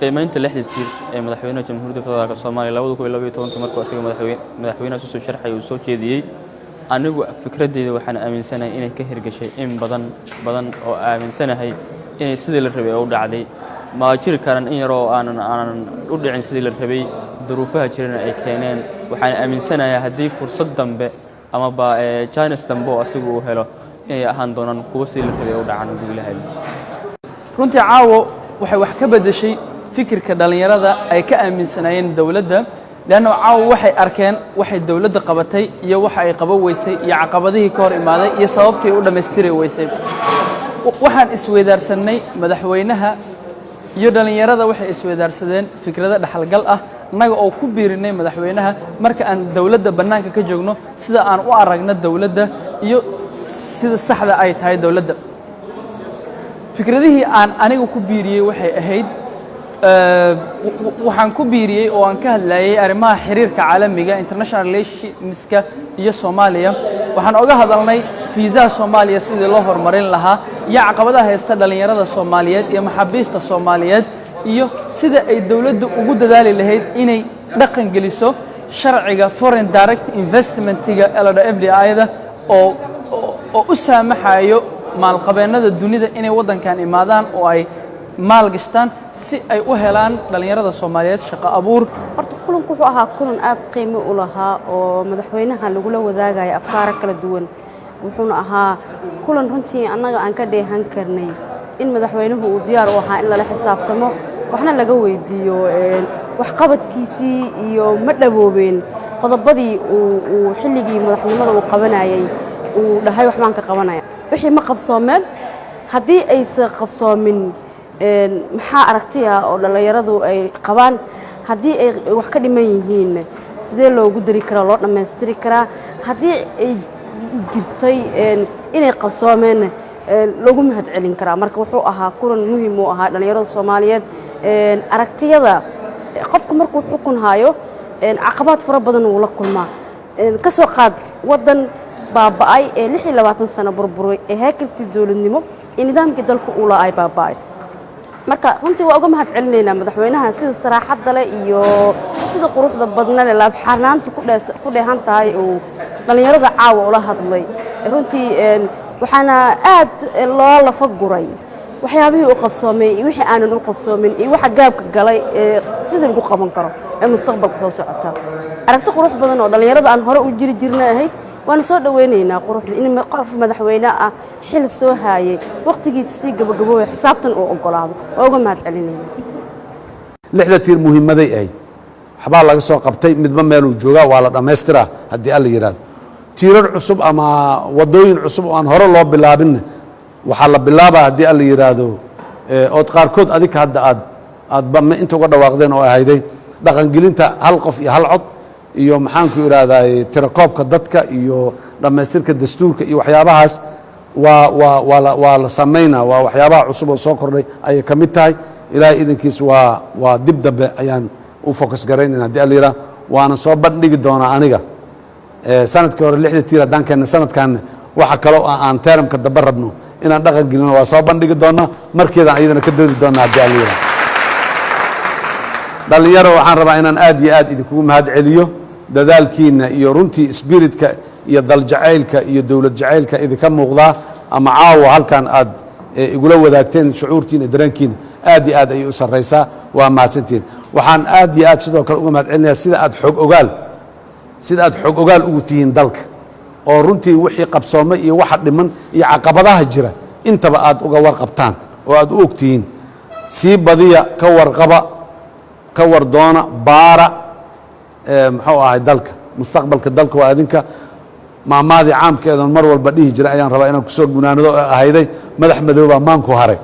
qiimaynta lixda tiir ee madaxweynaha Jamhuuriyadda Federaalka Soomaaliya 2012 markuu asiga madaxweynaha soo sharxay uu soo jeediyay anigu fikradeyda waxaan aaminsanahay inay ka hirgashay in badan oo aaminsanahay inay sidii la rabay u dhacday ma jiri karan in yar oo aanan u dhicin sidii la rabay duruufaha jirana ay keeneen waxaan aaminsanahay haddii fursad dambe ama chance dambe oo asigu uu helo inay ahaan doonaan kuwa sidii la rabay u dhacan ugu ilaahay runtii caawo waxay wax ka bedeshay fikirka dhalinyarada ay ka aaminsanayeen dawladda لأنه caawo waxay arkeen waxay dawladda qabatay iyo waxa ay qaban weysay iyo caqabadihii ka hor imaaday iyo sababtii u dhameystiri weysay waxaan isweydaarsanay madaxweynaha iyo dhalinyarada waxay isweydaarsadeen fikrado dhaxalgal ah naga oo ku biirinay madaxweynaha marka aan dawladda banaanka ka joogno sida aan u aragno dawladda iyo sida saxda ay tahay dawladda fikradihii aan anigu ku biiriyay waxay ahayd waxaan ku biiriyay oo aan ka hadlayay arrimaha xiriirka caalamiga international relationska iyo Soomaaliya waxaan oga hadalnay fiisaha Soomaaliya sidii loo horumarin lahaa iyo caqabadaha haysta dhalinyarada Soomaaliyeed iyo maxaabiista Soomaaliyeed iyo sida ay dawladdu ugu dadaali lahayd inay dhaqan geliso sharciga foreign direct investmentiga FDI-da oo u saamaxayo maalqabeennada dunida inay wadankan imaadaan oo ay maal gashtaan si ay u helaan dhalinyarada Soomaaliyeed shaqo abuur horta kulanku wuxuu ahaa kulan aad qiimo u lahaa oo madaxweynaha lagu la wadaagay afkaar kala duwan wuxuuna ahaa kulan runtii annaga aan ka dheehan karnay in madaxweynuhu uu diyaar u ahaa in la xisaabtamo waxna laga weydiiyo wax qabadkiisii iyo ma dhaboobeen qodobadii uu xilligii madaxnimada uu qabanayay uu dhahay wax baan ka qabanaya wixii ma qabsoomeen haddii aysan qabsoomin maxaa aragtiya oo dhalinyaradu ay qabaan haddii ay wax ka dhiman yihiin sidee loogu dari karaa loo dhameystiri karaa haddii ay jirtay inay qabsoomeen loogu mahad celin karaa marka wuxuu ahaa kulan muhiim u ahaa dhalinyarada Soomaaliyeed aragtiyada qofku markuu xukun hayo caqabad fara badan uu la kulmaa ka soo qaad wadan baaba'ay 26 sano burburay heekalkii dawladnimo nidaamkii dalku uu laay baaba'ay marka runtii waa uga mahad celinaynaa madaxweynaha sida saraaxada leh iyo sida quruxda badna leh laab xarnaanta ku dheehan tahay oo dhalinyarada caawa ula hadlay runtii waxaana aad loo lafa guray waxyaabihii uu qabsoomay iyo wixii aanan u qabsoomin iyo waxa gaabka galay sida lagu qaban karo ee mustaqbalka soo socota aragti qurux badan oo dhalinyarada aan hore u jiri jirnay ahayd waan soo dhaweynaynaa quruxda in qof madaxweyne ah xil soo haayay waqtigiisa si gabagabooy xisaabtan uu ogolaado oo uga mahad celinaynaa lixda tiir muhiimaday ahayd waxbaa laga soo qabtay midba meeluu joogaa waa la dhammaystiraa haddii alla yidhaahdo tiirar cusub ama wadooyin cusub oo aan hore loo bilaabinna waxaa la bilaabaa haddii alla yidhaahdo ood qaarkood adika hadda aadba inta uga dhawaaqdeen oo ahayday dhaqangelinta hal qof iyo hal cod iyo maxaan ku iraahday tirakoobka dadka iyo dhamaystirka dastuurka iyo waxyaabahaas waa la sameynaa waa waxyaabaha cusub oo soo kordhay ayay ka mid tahay ilaahay idankiis waa dib dambe ayaan u focus garaynayna haddii alla yidhaah waana soo bandhigi doonaa aniga sanadkii hore 6 tiir haddaan keenna sanadkanna waxa kaloo aan teeramka daba rabno inaan dhaqan gelino waa soo bandhigi doonaa markeedaan ayadana ka doodi doonaa haddii alla yidhaah dhalinyaro waxaan rabaa inaan aad iyo aad idinkugu mahad celiyo dadaalkiina iyo runtii spiritka iyo daljacaylka iyo dawlad jacaylka idinka muuqdaa ama caawa halkan aad igula wadaagteen shucuurtiina dareenkiina aad iyo aad ayay u sarraysaa waa mahadsantihiin waxaan aad iyo aad sidoo kale uga mahad celinayaa sida aad xog ogaal ugu tihiin dalka oo runtii wixii qabsoomay iyo waxa dhiman iyo caqabadaha jira intaba aad uga warqabtaan oo aad u ogtihiin sii badiya ka warqaba ka wardoona baara muxuu ahay dalka mustaqbalka dalka waa adinka maamaadii caamkeedan mar walba dhihi jiray ayaan rabaa inaan ku soo gunaanado ahayday madax madoobaa maanku haray